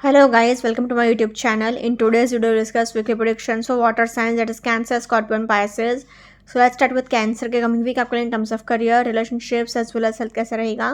Hello guys, welcome to my YouTube channel. In today's video, we'll discuss weekly predictions for water signs, that is Cancer, Scorpio and Pisces. So let's start with Cancer के coming week आपके लिए in terms of career, relationships as well as health कैसा रहेगा.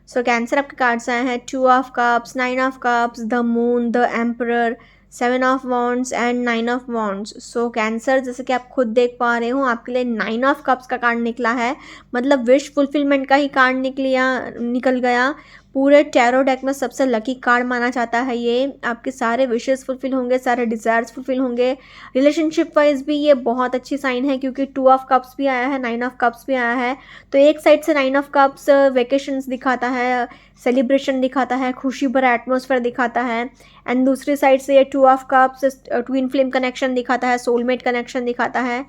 So Cancer आपके cards आए हैं 2 of Cups, 9 of Cups, the Moon, the Emperor, 7 of Wands and 9 of Wands. So Cancer जैसे कि आप खुद देख पा रहे हो आपके लिए 9 of Cups का कार्ड निकला है, मतलब विश फुलफिलमेंट का ही कार्ड निकल गया. पूरे टैरो डेक में सबसे लकी कार्ड माना जाता है ये. आपके सारे विशेस फुलफिल होंगे, सारे डिज़ायर्स फुलफिल होंगे. रिलेशनशिप वाइज भी ये बहुत अच्छी साइन है क्योंकि 2 ऑफ कप्स भी आया है, 9 ऑफ कप्स भी आया है. तो एक साइड से 9 ऑफ कप्स वेकेशंस दिखाता है, सेलिब्रेशन दिखाता है, खुशी भरा एटमोसफेयर दिखाता है. एंड दूसरी साइड से ये 2 of cups twin flame connection दिखाता है, सोलमेट कनेक्शन दिखाता है.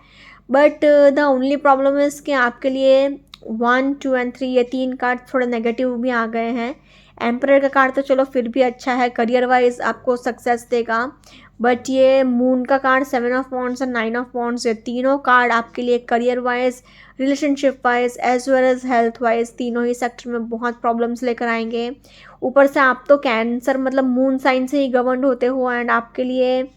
But the only problem is कि आपके लिए 1, 2 एंड 3 ये 3 कार्ड थोड़े नेगेटिव भी आ गए हैं. एम्परर का कार्ड तो चलो फिर भी अच्छा है, करियर वाइज आपको सक्सेस देगा. बट ये मून का कार्ड, 7 ऑफ वॉन्ड्स और 9 ऑफ वॉन्ड्स, ये तीनों कार्ड आपके लिए career wise, relationship wise as well as health wise तीनों ही सेक्टर में बहुत प्रॉब्लम्स लेकर आएंगे. ऊपर से आप तो कैंसर मतलब मून साइन से ही गवर्न होते हो एंड आपके लिए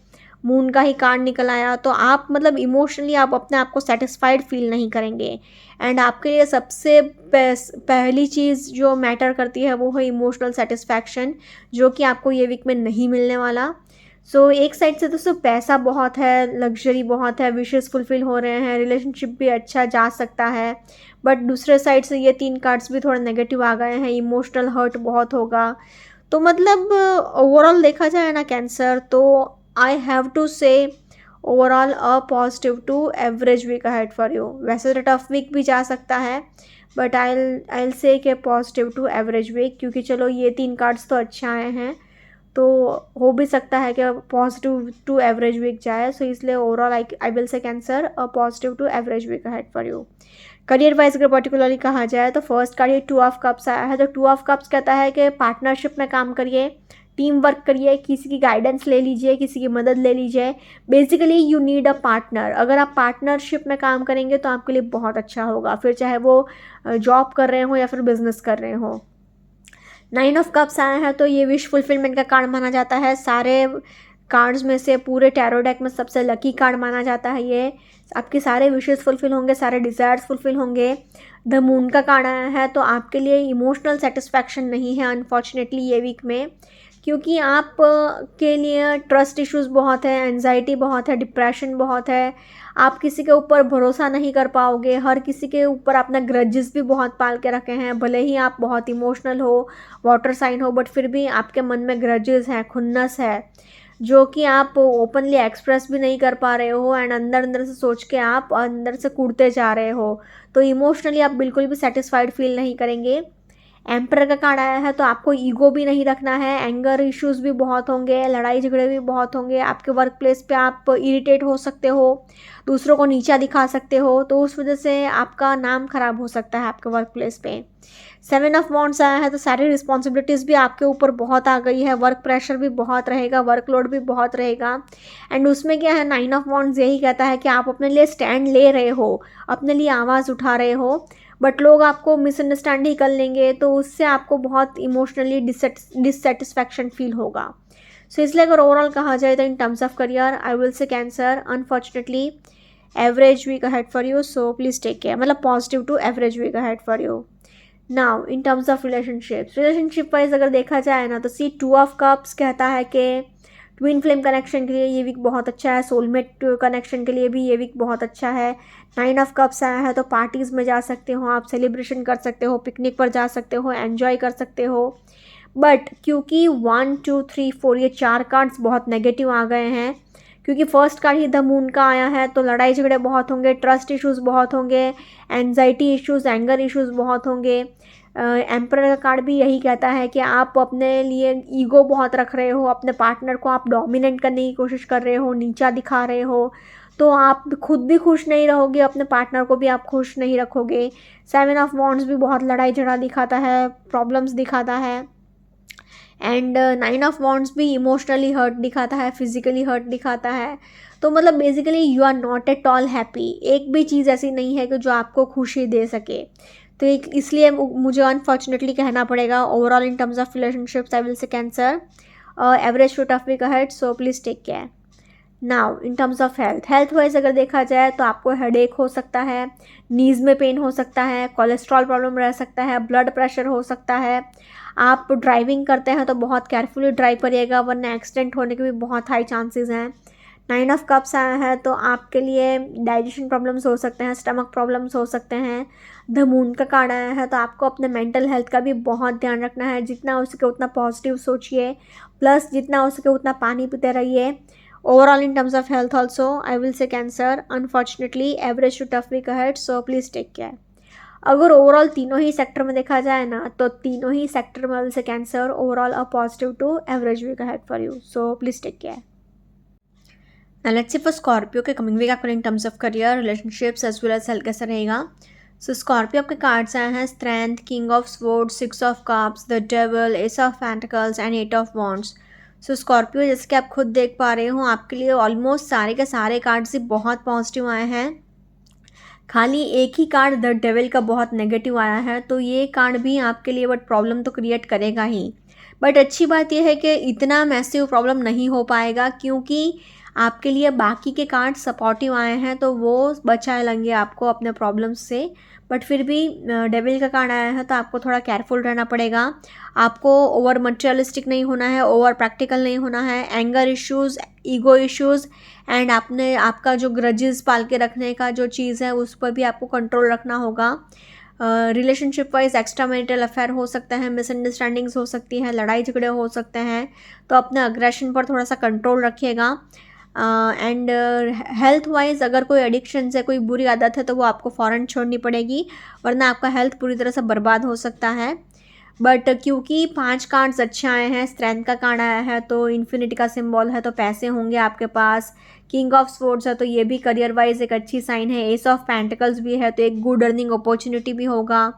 मून का ही कार्ड निकल आया, तो आप मतलब इमोशनली आप अपने आप को सेटिस्फाइड फील नहीं करेंगे. एंड आपके लिए सबसे पहली चीज़ जो मैटर करती है वो है इमोशनल सेटिस्फैक्शन, जो कि आपको ये वीक में नहीं मिलने वाला. सो एक साइड से तो सिर्फ पैसा बहुत है, लग्जरी बहुत है, विशेस फुलफिल हो रहे हैं, रिलेशनशिप भी अच्छा जा सकता है. बट दूसरे साइड से ये 3 कार्ड्स भी थोड़ा नेगेटिव आ गए हैं, इमोशनल हर्ट बहुत होगा. तो मतलब ओवरऑल देखा जाए ना कैंसर, तो आई हैव टू से overall a positive to average week ahead for you. वैसे तो टफ वीक भी जा सकता है बट आई से के पॉजिटिव टू एवरेज वीक, क्योंकि चलो ये 3 कार्ड्स तो अच्छे आए हैं तो हो भी सकता है कि पॉजिटिव टू एवरेज वीक जाए. सो इसलिए overall I will say Cancer a positive to average week ahead for you. Career wise अगर पर्टिकुलरली कहा जाए तो फर्स्ट कार्ड ये 2 ऑफ कप्स आया है. तो 2 ऑफ कप्स कहता है कि पार्टनरशिप में काम करिए, टीम वर्क करिए, किसी की गाइडेंस ले लीजिए, किसी की मदद ले लीजिए. Basically you need a partner. अगर आप पार्टनरशिप में काम करेंगे तो आपके लिए बहुत अच्छा होगा, फिर चाहे वो जॉब कर रहे हो या फिर बिजनेस कर रहे हो. 9 ऑफ कप्स आया है तो ये विश फुलफिलमेंट का कार्ड माना जाता है. सारे कार्ड्स में से पूरे टैरो डेक में सबसे लकी कार्ड माना जाता है ये. आपके सारे विशेस फुलफिल होंगे, सारे डिज़ायर्स फुलफिल होंगे. द मून का कार्ड आया है तो आपके लिए इमोशनल सेटिस्फैक्शन नहीं है अनफॉर्चुनेटली ये वीक में, क्योंकि आप के लिए ट्रस्ट इश्यूज़ बहुत है, एंजाइटी बहुत है, डिप्रेशन बहुत है. आप किसी के ऊपर भरोसा नहीं कर पाओगे, हर किसी के ऊपर अपना ग्रजेस भी बहुत पाल के रखे हैं. भले ही आप बहुत इमोशनल हो, वाटर साइन हो, बट फिर भी आपके मन में ग्रजेस हैं, खुन्नस है, जो कि आप ओपनली एक्सप्रेस भी नहीं कर पा रहे हो एंड अंदर अंदर से सोच के आप अंदर से कूदते जा रहे हो. तो इमोशनली आप बिल्कुल भी सेटिस्फाइड फील नहीं करेंगे. एम्परर का कार्ड आया है तो आपको ईगो भी नहीं रखना है, एंगर इश्यूज़ भी बहुत होंगे, लड़ाई झगड़े भी बहुत होंगे. आपके वर्क प्लेस पे आप इरिटेट हो सकते हो, दूसरों को नीचा दिखा सकते हो, तो उस वजह से आपका नाम खराब हो सकता है आपके वर्क प्लेस पे. 7 ऑफ वॉन्ड्स आया है तो सारी रिस्पॉन्सिबिलिटीज़ भी आपके ऊपर बहुत आ गई है, वर्क प्रेशर भी बहुत रहेगा, वर्कलोड भी बहुत रहेगा. एंड उसमें क्या है, 9 ऑफ वॉन्ड्स यही कहता है कि आप अपने लिए स्टैंड ले रहे हो, अपने लिए आवाज़ उठा रहे हो, बट लोग आपको मिसअंडरस्टैंड ही कर लेंगे, तो उससे आपको बहुत इमोशनली डिससेटिस्फैक्शन फील होगा. सो इसलिए अगर ओवरऑल कहा जाए तो in terms of career I will say cancer unfortunately average week ahead for you. So please take care, मतलब positive to average week ahead for you. Now in terms of relationship wise अगर देखा जाए ना तो 2 of cups कहता है कि twin flame connection के लिए ये वीक बहुत अच्छा है, सोलमेट कनेक्शन के लिए भी ये वीक बहुत अच्छा है. 9 ऑफ कप्स आया है तो पार्टीज़ में जा सकते हो, आप सेलिब्रेशन कर सकते हो, पिकनिक पर जा सकते हो, एन्जॉय कर सकते हो. बट क्योंकि 1, 2, 3, 4 ये 4 कार्ड्स बहुत नेगेटिव आ गए हैं, क्योंकि first card he the moon का आया है तो लड़ाई झगड़े बहुत होंगे, ट्रस्ट इश्यूज़ बहुत होंगे, एंजाइटी इश्यूज़, एंगर इश्यूज़ बहुत होंगे. एम्परर का कार्ड भी यही कहता है कि आप अपने लिए ईगो बहुत रख रहे हो, अपने पार्टनर को आप डोमिनेट करने की कोशिश कर रहे हो, नीचा दिखा रहे हो, तो आप खुद भी खुश नहीं रहोगे, अपने पार्टनर को भी आप खुश नहीं रखोगे. 7 ऑफ वॉन्ड्स भी बहुत लड़ाई झगड़ा दिखाता है, प्रॉब्लम्स दिखाता है. एंड 9 ऑफ वॉन्ड्स भी इमोशनली हर्ट दिखाता है, फिजिकली हर्ट दिखाता है. तो मतलब basically you are not at all happy. एक भी चीज़ ऐसी नहीं है कि जो आपको खुशी दे सके. तो इसलिए मुझे अनफॉर्चुनेटली कहना पड़ेगा overall in terms of relationships I will say Cancer average to tough week ahead, so please take care. Now in terms of health wise अगर देखा जाए तो आपको हेडेक हो सकता है, नीज़ में पेन हो सकता है, कोलेस्ट्रॉल प्रॉब्लम रह सकता है, ब्लड प्रेशर हो सकता है. आप ड्राइविंग करते हैं तो बहुत केयरफुली ड्राइव करिएगा, वरना एक्सीडेंट होने के भी बहुत हाई चांसेस हैं. 9 ऑफ कप्स आया है तो आपके लिए डाइजेशन प्रॉब्लम्स हो सकते हैं, स्टमक प्रॉब्लम्स हो सकते हैं. द मून का कार्ड आया है तो आपको अपने मेंटल हेल्थ का भी बहुत ध्यान रखना है. जितना हो सके उतना पॉजिटिव सोचिए, प्लस जितना हो सके उतना पानी पीते रहिए. Overall in terms of health also I will say cancer unfortunately average to tough week ahead, so please take care. अगर ओवरऑल तीनों ही सेक्टर में देखा जाए ना तो तीनों ही सेक्टर में से Cancer overall a positive to average week ahead for you, so please take care. Now let's see for Scorpio के कमिंग वीक आपको in terms of career, relationships as well as health कैसा रहेगा. So Scorpio आपके cards आए हैं strength, king of swords, 6 of cups, the devil, ace of pentacles and 8 of wands. So Scorpio जैसे कि आप खुद देख पा रहे हो आपके लिए ऑलमोस्ट सारे के सारे कार्ड्स ही बहुत पॉजिटिव आए हैं. खाली एक ही कार्ड द डेविल का बहुत नेगेटिव आया है, तो ये कार्ड भी आपके लिए बट प्रॉब्लम तो क्रिएट करेगा ही. बट अच्छी बात यह है कि इतना मैसिव प्रॉब्लम नहीं हो पाएगा क्योंकि आपके लिए बाकी के कार्ड सपोर्टिव आए हैं, तो वो बचाए लेंगे आपको अपने प्रॉब्लम्स से. बट फिर भी डेविल का कार्ड आया है तो आपको थोड़ा केयरफुल रहना पड़ेगा. आपको ओवर मटेरियलिस्टिक नहीं होना है, ओवर प्रैक्टिकल नहीं होना है. Anger issues, ego issues and आपका जो ग्रजेस पाल के रखने का जो चीज़ है उस पर भी आपको कंट्रोल रखना होगा. Relationship wise extra marital affair हो सकता है, मिसअंडरस्टैंडिंग्स हो सकती हैं, लड़ाई झगड़े हो सकते हैं, तो अपने अग्रेशन पर थोड़ा सा कंट्रोल रखिएगा. एंड हेल्थ वाइज अगर कोई एडिक्शन है, कोई बुरी आदत है तो वो आपको फ़ौरन छोड़नी पड़ेगी, वरना आपका हेल्थ पूरी तरह से बर्बाद हो सकता है. बट क्योंकि 5 कार्ड्स अच्छे आए हैं, स्ट्रेंथ का कार्ड आया है तो इन्फिनिटी का सिंबल है तो पैसे होंगे आपके पास. किंग ऑफ स्वॉर्ड्स है तो ये भी करियर वाइज एक अच्छी साइन है. एस ऑफ पेंटिकल्स भी है तो एक गुड अर्निंग अपॉर्चुनिटी भी होगा.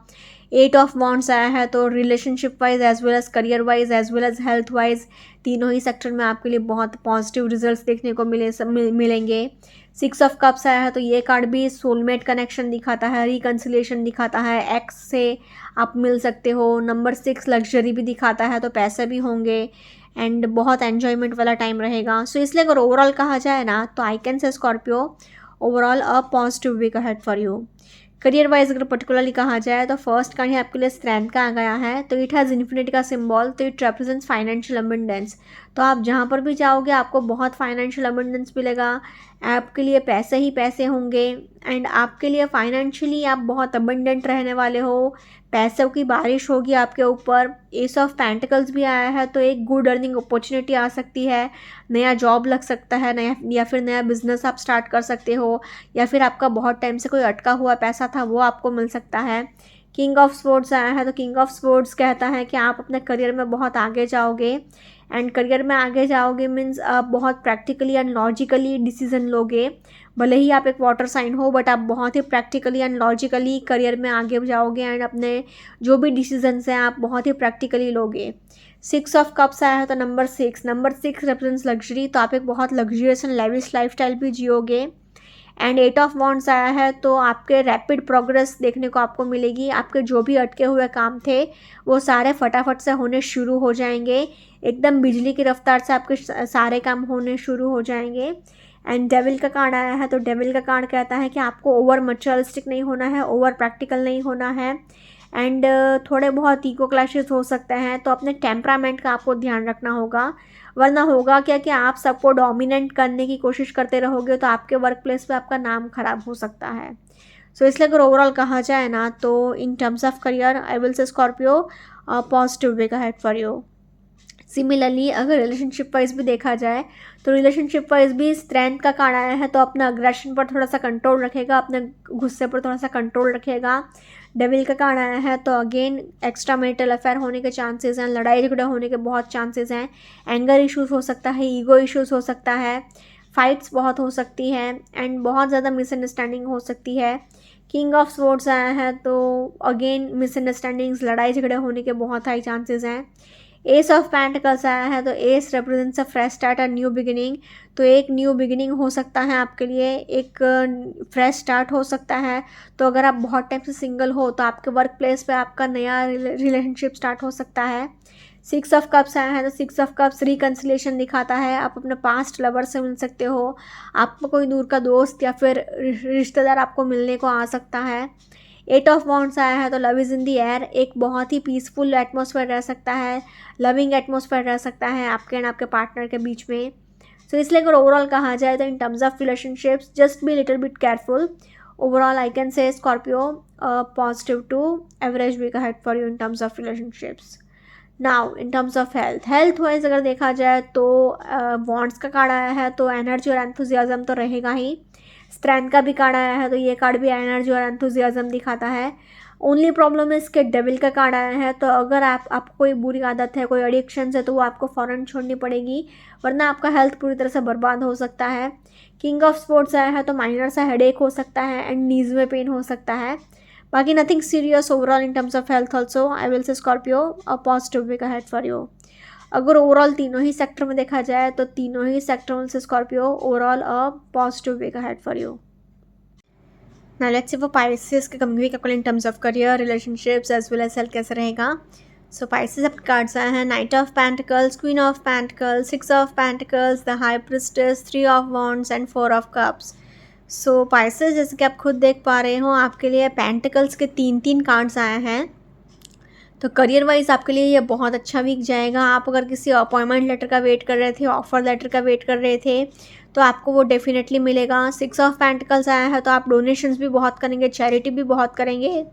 8 ऑफ वॉन्ड्स आया है तो relationship wise as well as career wise as well as health wise तीनों ही सेक्टर में आपके लिए बहुत पॉजिटिव रिजल्ट्स देखने को मिलेंगे. 6 ऑफ कप्स आया है तो ये कार्ड भी सोलमेट कनेक्शन दिखाता है, रिकन्सिलिएशन दिखाता है, एक्स से आप मिल सकते हो. नंबर 6 लग्जरी भी दिखाता है तो पैसे भी होंगे एंड बहुत एन्जॉयमेंट वाला टाइम रहेगा. सो इसलिए अगर ओवरऑल कहा जाए ना तो I can say Scorpio overall a positive week ahead for you. Career wise अगर पर्टिकुलरली कहा जाए तो फर्स्ट कार्ड ही आपके लिए स्ट्रेंथ का आ गया है तो इट हैज़ इन्फिनिटी का सिंबल, तो इट रिप्रेजेंट्स फाइनेंशियल अबंडेंस. तो आप जहाँ पर भी जाओगे आपको बहुत फाइनेंशियल अबंडेंस मिलेगा, आपके लिए पैसे ही पैसे होंगे एंड आपके लिए फाइनेंशियली आप बहुत अबंडेंट रहने वाले हो. पैसों की बारिश होगी आपके ऊपर. एस ऑफ पेंटिकल्स भी आया है तो एक गुड अर्निंग अपॉर्चुनिटी आ सकती है, नया जॉब लग सकता है, नया या फिर नया बिजनेस आप स्टार्ट कर सकते हो, या फिर आपका बहुत टाइम से कोई अटका हुआ पैसा था वो आपको मिल सकता है. किंग ऑफ स्वॉर्ड्स आया है तो किंग ऑफ स्वॉर्ड्स कहता है कि आप अपने करियर में बहुत आगे जाओगे एंड करियर में आगे जाओगे मीन्स आप बहुत प्रैक्टिकली एंड लॉजिकली डिसीजन लोगे. भले ही आप एक वाटर साइन हो बट आप बहुत ही प्रैक्टिकली एंड लॉजिकली करियर में आगे जाओगे एंड अपने जो भी डिसीजंस हैं आप बहुत ही प्रैक्टिकली लोगे. 6 ऑफ कप्स आया है तो नंबर 6 रिप्रेजेंट्स लग्जरी, तो आप एक बहुत लग्जरियस एंड लेविश लाइफस्टाइल भी जियोगे. एंड 8 ऑफ वॉन्ड्स आया है तो आपके रैपिड प्रोग्रेस देखने को आपको मिलेगी. आपके जो भी अटके हुए काम थे वो सारे फटाफट से होने शुरू हो जाएंगे, एकदम बिजली की रफ्तार से आपके सारे काम होने शुरू हो जाएंगे. एंड डेविल का कार्ड आया है तो डेविल का कार्ड कहता है कि आपको ओवर मटेरियलिस्टिक नहीं होना है, ओवर प्रैक्टिकल नहीं होना है एंड थोड़े बहुत ईगो क्लैशेस हो सकते हैं, तो अपने टेम्परामेंट का आपको ध्यान रखना होगा, वरना होगा क्या कि आप सबको डोमिनेट करने की कोशिश करते रहोगे तो आपके वर्क प्लेस पे आपका नाम खराब हो सकता है. सो इसलिए अगर ओवरऑल कहा जाए ना तो in terms of career I will say Scorpio positive week ahead for you. Similarly अगर रिलेशनशिप वाइज भी देखा जाए तो रिलेशनशिप वाइज भी स्ट्रेंथ का कार्ड आया है तो अपना अग्रेशन पर थोड़ा सा कंट्रोल रखेगा, अपने गुस्से पर थोड़ा सा कंट्रोल रखेगा. डेविल का कार्ड आया है तो अगेन एक्स्ट्रा मैरिटल अफेयर होने के चांसेस हैं, लड़ाई झगड़े होने के बहुत चांसेस हैं, एंगर इश्यूज़ हो सकता है, ईगो इश्यूज़ हो सकता है, फाइट्स बहुत हो सकती हैं एंड बहुत ज़्यादा मिसअंडरस्टैंडिंग हो सकती है. किंग ऑफ स्वॉर्ड्स आया है तो अगेन मिसअंडरस्टैंडिंग्स, लड़ाई झगड़े होने के बहुत हाई चांसेस हैं. एस ऑफ पेंटिकल्स आया है तो S represents a fresh start, a new beginning, तो एक न्यू बिगिनिंग हो सकता है आपके लिए, एक फ्रेश स्टार्ट हो सकता है. तो अगर आप बहुत टाइम से सिंगल हो तो आपके वर्क प्लेस पे आपका नया रिलेशनशिप स्टार्ट हो सकता है. 6 ऑफ कप्स आया है तो 6 ऑफ कप्स रिकन्सिलेशन दिखाता है, आप अपने पास्ट लवर से मिल सकते हो, आपको कोई दूर का दोस्त या फिर रिश्तेदार आपको मिलने को आ सकता है। 8 ऑफ वॉन्ड्स आया है तो love is in the air, एक बहुत ही पीसफुल एटमॉस्फेयर रह सकता है, लविंग एटमॉस्फेयर रह सकता है आपके एंड आपके पार्टनर के बीच में। सो इसलिए अगर ओवरऑल कहा जाए तो in terms of relationships just be little bit careful. Overall I can say Scorpio positive to average week ahead for you in terms of relationships. Now in terms of health wise अगर देखा जाए तो wands का card आया है तो energy और enthusiasm तो रहेगा ही। स्ट्रेंथ का भी कार्ड आया है तो ये कार्ड भी एनर्जी और एंथुजियाज्म दिखाता है। ओनली प्रॉब्लम है इसके डेविल का कार्ड आया है तो अगर आपको कोई बुरी आदत है, कोई एडिक्शन है तो वो आपको फ़ौरन छोड़नी पड़ेगी, वरना आपका हेल्थ पूरी तरह से बर्बाद हो सकता है। किंग ऑफ स्पोर्ट्स आया है तो माइनर सा हेडेक हो सकता है एंड नीज में पेन हो सकता है, बाकी nothing serious overall in terms of health also. I will say Scorpio a positive week ahead for you. अगर ओवरऑल तीनों ही सेक्टर में देखा जाए तो तीनों ही सेक्टर से Scorpio overall a positive week ahead for you. Now let's see for Pisces के कमिंग वीक आपको in terms of career, relationships as well as health कैसे रहेगा। सो Pisces आपके कार्ड्स आए हैं night of pentacles, queen of pentacles, 6 of pentacles, the high priestess, 3 of wands and 4 of cups. So Pisces जैसे कि आप खुद देख पा रहे हो आपके लिए पेंटिकल्स के 3 कार्ड्स आए हैं, तो करियर वाइज आपके लिए ये बहुत अच्छा वीक जाएगा। आप अगर किसी अपॉइंटमेंट लेटर का वेट कर रहे थे, ऑफर लेटर का वेट कर रहे थे तो आपको वो डेफिनेटली मिलेगा। 6 ऑफ पेंटिकल्स आया है तो आप डोनेशंस भी बहुत करेंगे, चैरिटी भी बहुत करेंगे।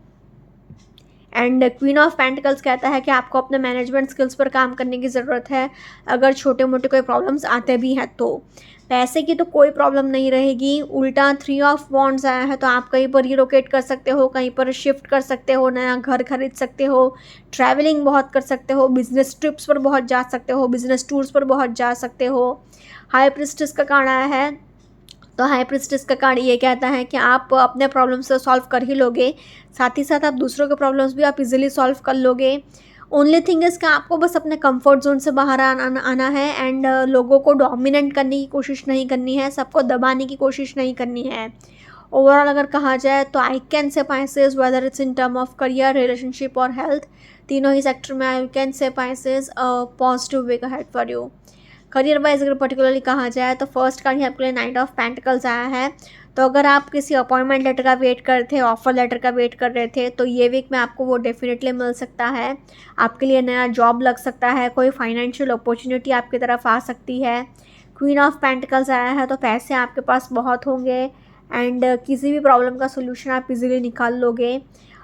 एंड क्वीन ऑफ पेंटिकल्स कहता है कि आपको अपने मैनेजमेंट स्किल्स पर काम करने की ज़रूरत है, अगर छोटे मोटे कोई प्रॉब्लम्स आते भी हैं तो। पैसे की तो कोई प्रॉब्लम नहीं रहेगी। उल्टा 3 ऑफ वॉन्ड्स आया है तो आप कहीं पर रिलोकेट कर सकते हो, कहीं पर शिफ्ट कर सकते हो, नया घर खरीद सकते हो, ट्रैवलिंग बहुत कर सकते हो, बिजनेस ट्रिप्स पर बहुत जा सकते हो, बिजनेस टूर्स पर बहुत जा सकते हो। हाई प्रिस्टेस का कार्ड आया है तो हाई प्रिस्टेस का कार्ड ये कहता है कि आप अपने प्रॉब्लम्स से सॉल्व कर ही लोगे, साथ ही साथ आप दूसरों के प्रॉब्लम्स भी आप इजीली सॉल्व कर लोगे। ओनली थिंग इज़ कि आपको बस अपने कंफर्ट जोन से बाहर आना है एंड लोगों को डोमिनेट करने की कोशिश नहीं करनी है, सबको दबाने की कोशिश नहीं करनी है। ओवरऑल अगर कहा जाए तो I can say Pisces whether it's in term of career, relationship और हेल्थ, तीनों ही सेक्टर में I can say Pisces positive week ahead for you. Career wise अगर पर्टिकुलरली कहा जाए तो फर्स्ट कार्ड ही आपके लिए नाइट ऑफ पेंटिकल्स आया है, तो अगर आप किसी अपॉइंटमेंट लेटर का वेट कर रहे थे, ऑफर लेटर का वेट कर रहे थे तो ये वीक में आपको वो डेफिनेटली मिल सकता है। आपके लिए नया जॉब लग सकता है, कोई फाइनेंशियल अपॉर्चुनिटी आपकी तरफ आ सकती है। क्वीन ऑफ पेंटिकल्स आया है तो पैसे आपके पास बहुत होंगे एंड किसी भी प्रॉब्लम का सोल्यूशन आप इजीली निकाल लोगे।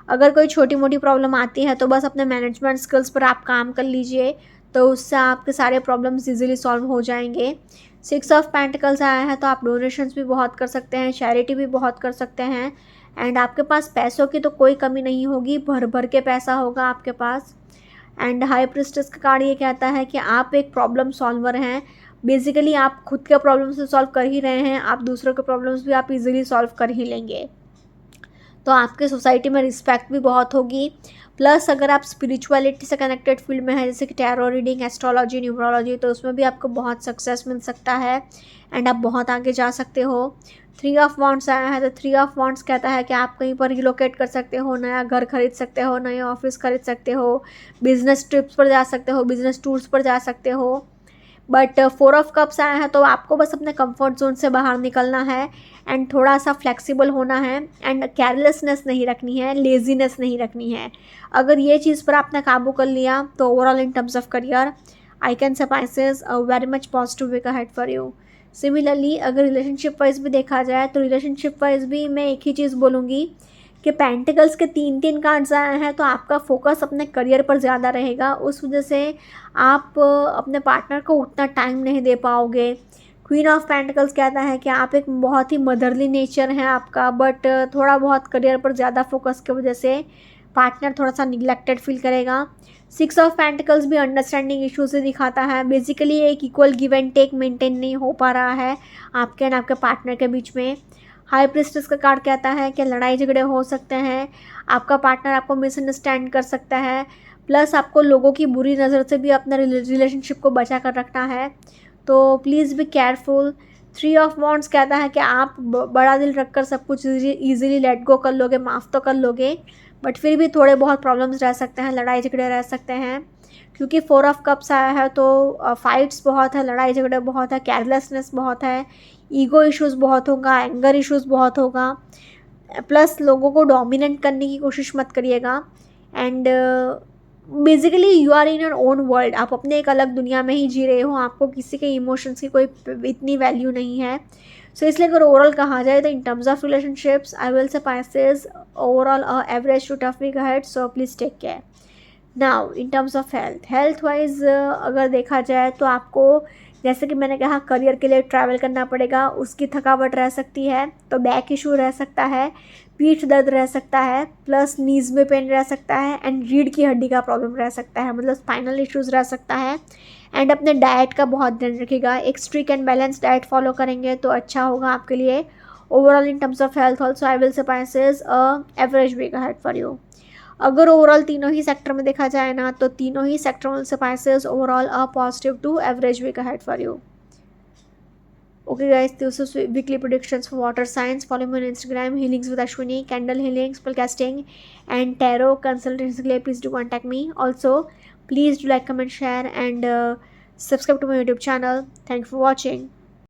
अगर कोई छोटी मोटी प्रॉब्लम आती है तो बस अपने मैनेजमेंट स्किल्स पर आप काम कर लीजिए, तो उससे आपके सारे प्रॉब्लम्स इजीली सॉल्व हो जाएंगे। 6 ऑफ पेंटिकल्स आया है तो आप डोनेशंस भी बहुत कर सकते हैं, चैरिटी भी बहुत कर सकते हैं एंड आपके पास पैसों की तो कोई कमी नहीं होगी, भर भर के पैसा होगा आपके पास। एंड हाई प्रिस्टेस का कार्ड ये कहता है कि आप एक प्रॉब्लम सॉल्वर हैं, बेसिकली आप खुद के प्रॉब्लम्स तो सॉल्व कर ही रहे हैं, आप दूसरों के प्रॉब्लम्स भी आप इजीली सॉल्व कर ही लेंगे, तो आपके सोसाइटी में रिस्पेक्ट भी बहुत होगी। प्लस अगर आप स्पिरिचुअलिटी से कनेक्टेड फील्ड में है जैसे कि टैरो रीडिंग, एस्ट्रोलॉजी, न्यूमरोलॉजी, तो उसमें भी आपको बहुत सक्सेस मिल सकता है एंड आप बहुत आगे जा सकते हो। 3 ऑफ वॉन्ड्स आया है तो 3 ऑफ वॉन्ड्स कहता है कि आप कहीं पर रिलोकेट कर सकते हो, नया घर खरीद सकते हो, नए ऑफिस खरीद सकते हो, बिजनेस ट्रिप्स पर जा सकते हो, बिजनेस टूर्स पर जा सकते हो। बट 4 ऑफ कप्स आया है तो आपको बस अपने कंफर्ट जोन से बाहर निकलना है एंड थोड़ा सा फ्लेक्सिबल होना है एंड केयरलेसनेस नहीं रखनी है, लेजीनेस नहीं रखनी है। अगर ये चीज़ पर आपने काबू कर लिया तो overall in terms of career I can say Pisces very much positive week ahead for you. Similarly अगर रिलेशनशिप वाइज भी देखा जाए तो रिलेशनशिप वाइज भी मैं एक ही चीज़ बोलूँगी कि पेंटिकल्स के 3 कार्ड्स आए हैं तो आपका फोकस अपने करियर पर ज़्यादा रहेगा, उस वजह से आप अपने पार्टनर को उतना टाइम नहीं दे पाओगे। क्वीन ऑफ पेंटिकल्स कहता है कि आप एक बहुत ही मदरली नेचर है आपका, बट थोड़ा बहुत करियर पर ज़्यादा फोकस की वजह से पार्टनर थोड़ा सा निगलेक्टेड फील करेगा। 6 ऑफ पेंटिकल्स भी अंडरस्टैंडिंग इशू से दिखाता है, बेसिकली एक equal give and take maintain नहीं हो पा रहा है आपके एंड आपके पार्टनर के बीच में। हाई प्रिस्टेस का कार्ड कहता है कि लड़ाई झगड़े हो सकते हैं, आपका पार्टनर आपको मिसअंडरस्टैंड कर सकता है, प्लस आपको लोगों की बुरी नज़र से भी अपना रिलेशनशिप को बचा कर रखना है, तो please be careful. 3 of wands कहता है कि आप बड़ा दिल रखकर सब कुछ ईजिली लेट गो कर लोगे, माफ़ तो कर लोगे, बट फिर भी थोड़े बहुत प्रॉब्लम्स रह सकते हैं, लड़ाई झगड़े रह सकते हैं। क्योंकि 4 ऑफ कप्स आया है तो फाइट्स बहुत है, लड़ाई झगड़े बहुत है, केयरलेसनेस बहुत है, ईगो इश्यूज़ बहुत होगा, एंगर इश्यूज़ बहुत होगा, प्लस लोगों को डोमिनेट करने की कोशिश मत करिएगा। And basically you are in your own world, आप अपने एक अलग दुनिया में ही जी रहे हो, आपको किसी के इमोशंस की कोई इतनी वैल्यू नहीं है। सो इसलिए अगर ओवरऑल कहा जाए तो in terms of relationships I will say Pisces overall average to tough week ahead, so please take care. Now in terms of health wise अगर देखा जाए तो आपको जैसे कि मैंने कहा करियर के लिए ट्रैवल करना पड़ेगा, उसकी थकावट रह सकती है, तो बैक इशू रह सकता है, पीठ दर्द रह सकता है, प्लस नीज में पेन रह सकता है, एंड रीढ़ की हड्डी का प्रॉब्लम रह सकता है, मतलब स्पाइनल इश्यूज़ रह सकता है। एंड अपने डाइट का बहुत ध्यान रखिएगा, एक strict and balance diet follow करेंगे तो अच्छा होगा आपके लिए। Overall in terms of health also I will say Pisces average week ahead for you. अगर ओवरऑल तीनों ही सेक्टर में देखा जाए ना तो तीनों ही सेक्टर से Pisces overall positive to average week ahead for you. Okay guys, this is weekly predictions for water signs. Follow me on Instagram, healings with Ashwini, candle healing, spellcasting and tarot consultations. Please do contact me. Also, please do like, comment, share and subscribe to my YouTube channel. Thank you for watching.